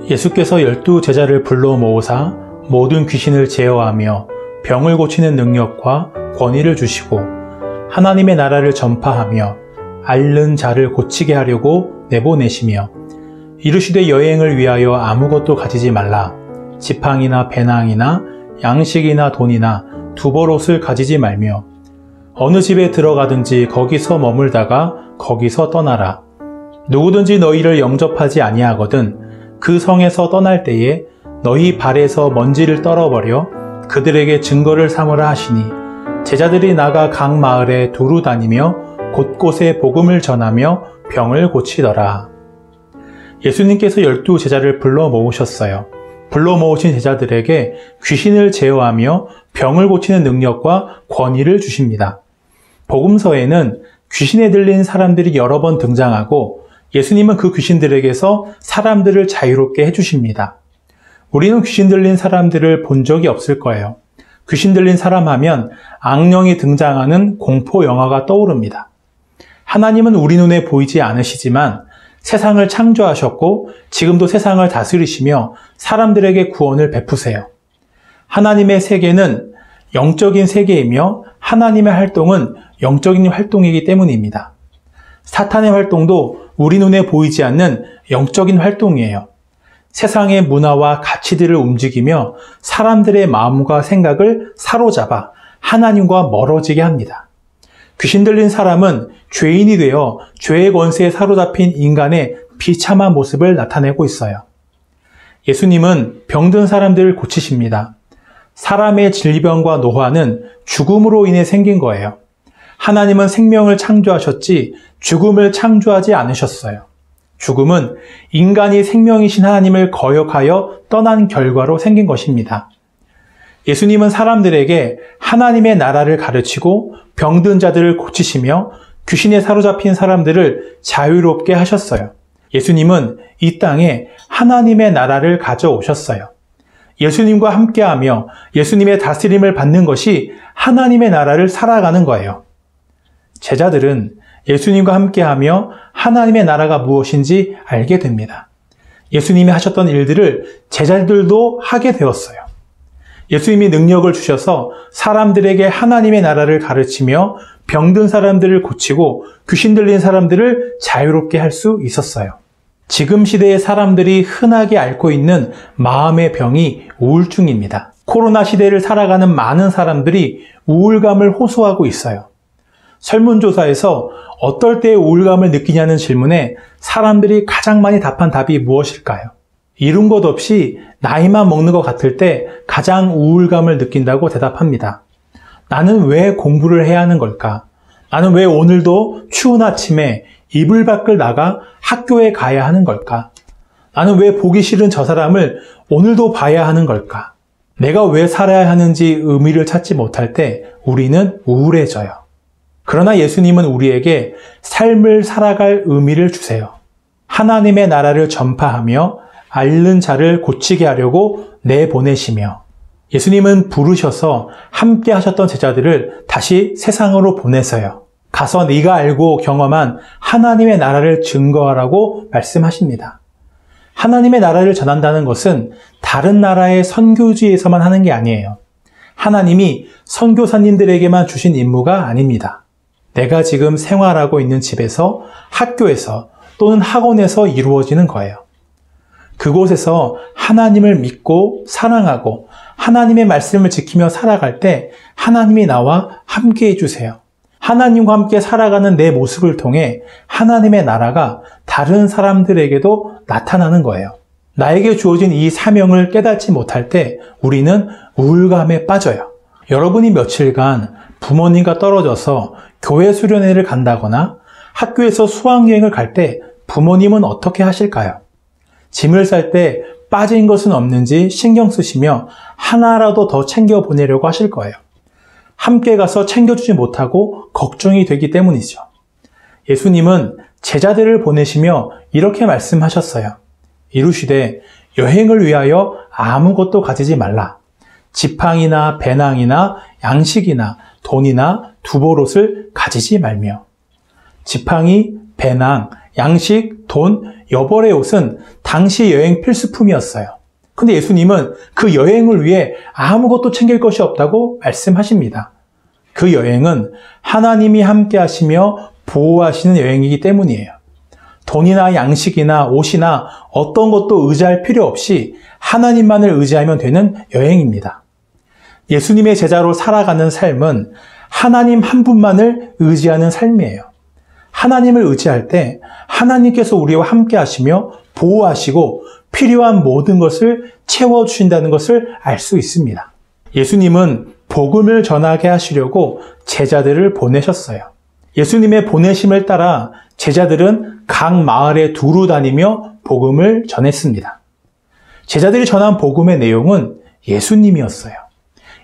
예수께서 12제자를 불러 모으사 모든 귀신을 제어하며 병을 고치는 능력과 권위를 주시고 하나님의 나라를 전파하며 앓는 자를 고치게 하려고 내보내시며 이르시되 여행을 위하여 아무것도 가지지 말라. 지팡이나 배낭이나 양식이나 돈이나 두벌옷을 가지지 말며 어느 집에 들어가든지 거기서 머물다가 거기서 떠나라. 누구든지 너희를 영접하지 아니하거든 그 성에서 떠날 때에 너희 발에서 먼지를 떨어버려 그들에게 증거를 삼으라 하시니 제자들이 나가 각 마을에 두루 다니며 곳곳에 복음을 전하며 병을 고치더라. 예수님께서 12제자를 불러 모으셨어요. 불러 모으신 제자들에게 귀신을 제어하며 병을 고치는 능력과 권위를 주십니다. 복음서에는 귀신에 들린 사람들이 여러 번 등장하고 예수님은 그 귀신들에게서 사람들을 자유롭게 해주십니다. 우리는 귀신 들린 사람들을 본 적이 없을 거예요. 귀신 들린 사람 하면 악령이 등장하는 공포 영화가 떠오릅니다. 하나님은 우리 눈에 보이지 않으시지만 세상을 창조하셨고 지금도 세상을 다스리시며 사람들에게 구원을 베푸세요. 하나님의 세계는 영적인 세계이며 하나님의 활동은 영적인 활동이기 때문입니다. 사탄의 활동도 우리 눈에 보이지 않는 영적인 활동이에요. 세상의 문화와 가치들을 움직이며 사람들의 마음과 생각을 사로잡아 하나님과 멀어지게 합니다. 귀신 들린 사람은 죄인이 되어 죄의 권세에 사로잡힌 인간의 비참한 모습을 나타내고 있어요. 예수님은 병든 사람들을 고치십니다. 사람의 질병과 노화는 죽음으로 인해 생긴 거예요. 하나님은 생명을 창조하셨지 죽음을 창조하지 않으셨어요. 죽음은 인간이 생명이신 하나님을 거역하여 떠난 결과로 생긴 것입니다. 예수님은 사람들에게 하나님의 나라를 가르치고 병든 자들을 고치시며 귀신에 사로잡힌 사람들을 자유롭게 하셨어요. 예수님은 이 땅에 하나님의 나라를 가져오셨어요. 예수님과 함께하며 예수님의 다스림을 받는 것이 하나님의 나라를 살아가는 거예요. 제자들은 예수님과 함께하며 하나님의 나라가 무엇인지 알게 됩니다. 예수님이 하셨던 일들을 제자들도 하게 되었어요. 예수님이 능력을 주셔서 사람들에게 하나님의 나라를 가르치며 병든 사람들을 고치고 귀신 들린 사람들을 자유롭게 할 수 있었어요. 지금 시대의 사람들이 흔하게 앓고 있는 마음의 병이 우울증입니다. 코로나 시대를 살아가는 많은 사람들이 우울감을 호소하고 있어요. 설문조사에서 어떨 때 우울감을 느끼냐는 질문에 사람들이 가장 많이 답한 답이 무엇일까요? 이룬 것 없이 나이만 먹는 것 같을 때 가장 우울감을 느낀다고 대답합니다. 나는 왜 공부를 해야 하는 걸까? 나는 왜 오늘도 추운 아침에 이불 밖을 나가 학교에 가야 하는 걸까? 나는 왜 보기 싫은 저 사람을 오늘도 봐야 하는 걸까? 내가 왜 살아야 하는지 의미를 찾지 못할 때 우리는 우울해져요. 그러나 예수님은 우리에게 삶을 살아갈 의미를 주세요. 하나님의 나라를 전파하며 앓는 자를 고치게 하려고 내보내시며 예수님은 부르셔서 함께 하셨던 제자들을 다시 세상으로 보내서요. 가서 네가 알고 경험한 하나님의 나라를 증거하라고 말씀하십니다. 하나님의 나라를 전한다는 것은 다른 나라의 선교지에서만 하는 게 아니에요. 하나님이 선교사님들에게만 주신 임무가 아닙니다. 내가 지금 생활하고 있는 집에서, 학교에서 또는 학원에서 이루어지는 거예요. 그곳에서 하나님을 믿고 사랑하고 하나님의 말씀을 지키며 살아갈 때 하나님이 나와 함께 해주세요. 하나님과 함께 살아가는 내 모습을 통해 하나님의 나라가 다른 사람들에게도 나타나는 거예요. 나에게 주어진 이 사명을 깨닫지 못할 때 우리는 우울감에 빠져요. 여러분이 며칠간 부모님과 떨어져서 교회 수련회를 간다거나 학교에서 수학여행을 갈 때 부모님은 어떻게 하실까요? 짐을 쌀 때 빠진 것은 없는지 신경 쓰시며 하나라도 더 챙겨 보내려고 하실 거예요. 함께 가서 챙겨주지 못하고 걱정이 되기 때문이죠. 예수님은 제자들을 보내시며 이렇게 말씀하셨어요. 이르시되 여행을 위하여 아무것도 가지지 말라. 지팡이나 배낭이나 양식이나 돈이나 두벌옷을 가지지 말며. 지팡이, 배낭, 양식, 돈 여벌의 옷은 당시 여행 필수품이었어요. 근데 예수님은 그 여행을 위해 아무것도 챙길 것이 없다고 말씀하십니다. 그 여행은 하나님이 함께 하시며 보호하시는 여행이기 때문이에요. 돈이나 양식이나 옷이나 어떤 것도 의지할 필요 없이 하나님만을 의지하면 되는 여행입니다. 예수님의 제자로 살아가는 삶은 하나님 한 분만을 의지하는 삶이에요. 하나님을 의지할 때 하나님께서 우리와 함께 하시며 보호하시고 필요한 모든 것을 채워주신다는 것을 알 수 있습니다. 예수님은 복음을 전하게 하시려고 제자들을 보내셨어요. 예수님의 보내심을 따라 제자들은 각 마을에 두루 다니며 복음을 전했습니다. 제자들이 전한 복음의 내용은 예수님이었어요.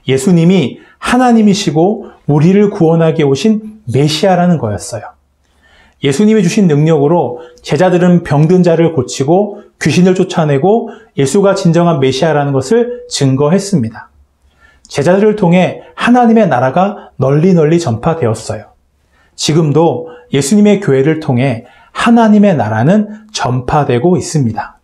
예수님이 하나님이시고 우리를 구원하게 오신 메시아라는 거였어요. 예수님이 주신 능력으로 제자들은 병든 자를 고치고 귀신을 쫓아내고 예수가 진정한 메시아라는 것을 증거했습니다. 제자들을 통해 하나님의 나라가 널리 전파되었어요. 지금도 예수님의 교회를 통해 하나님의 나라는 전파되고 있습니다.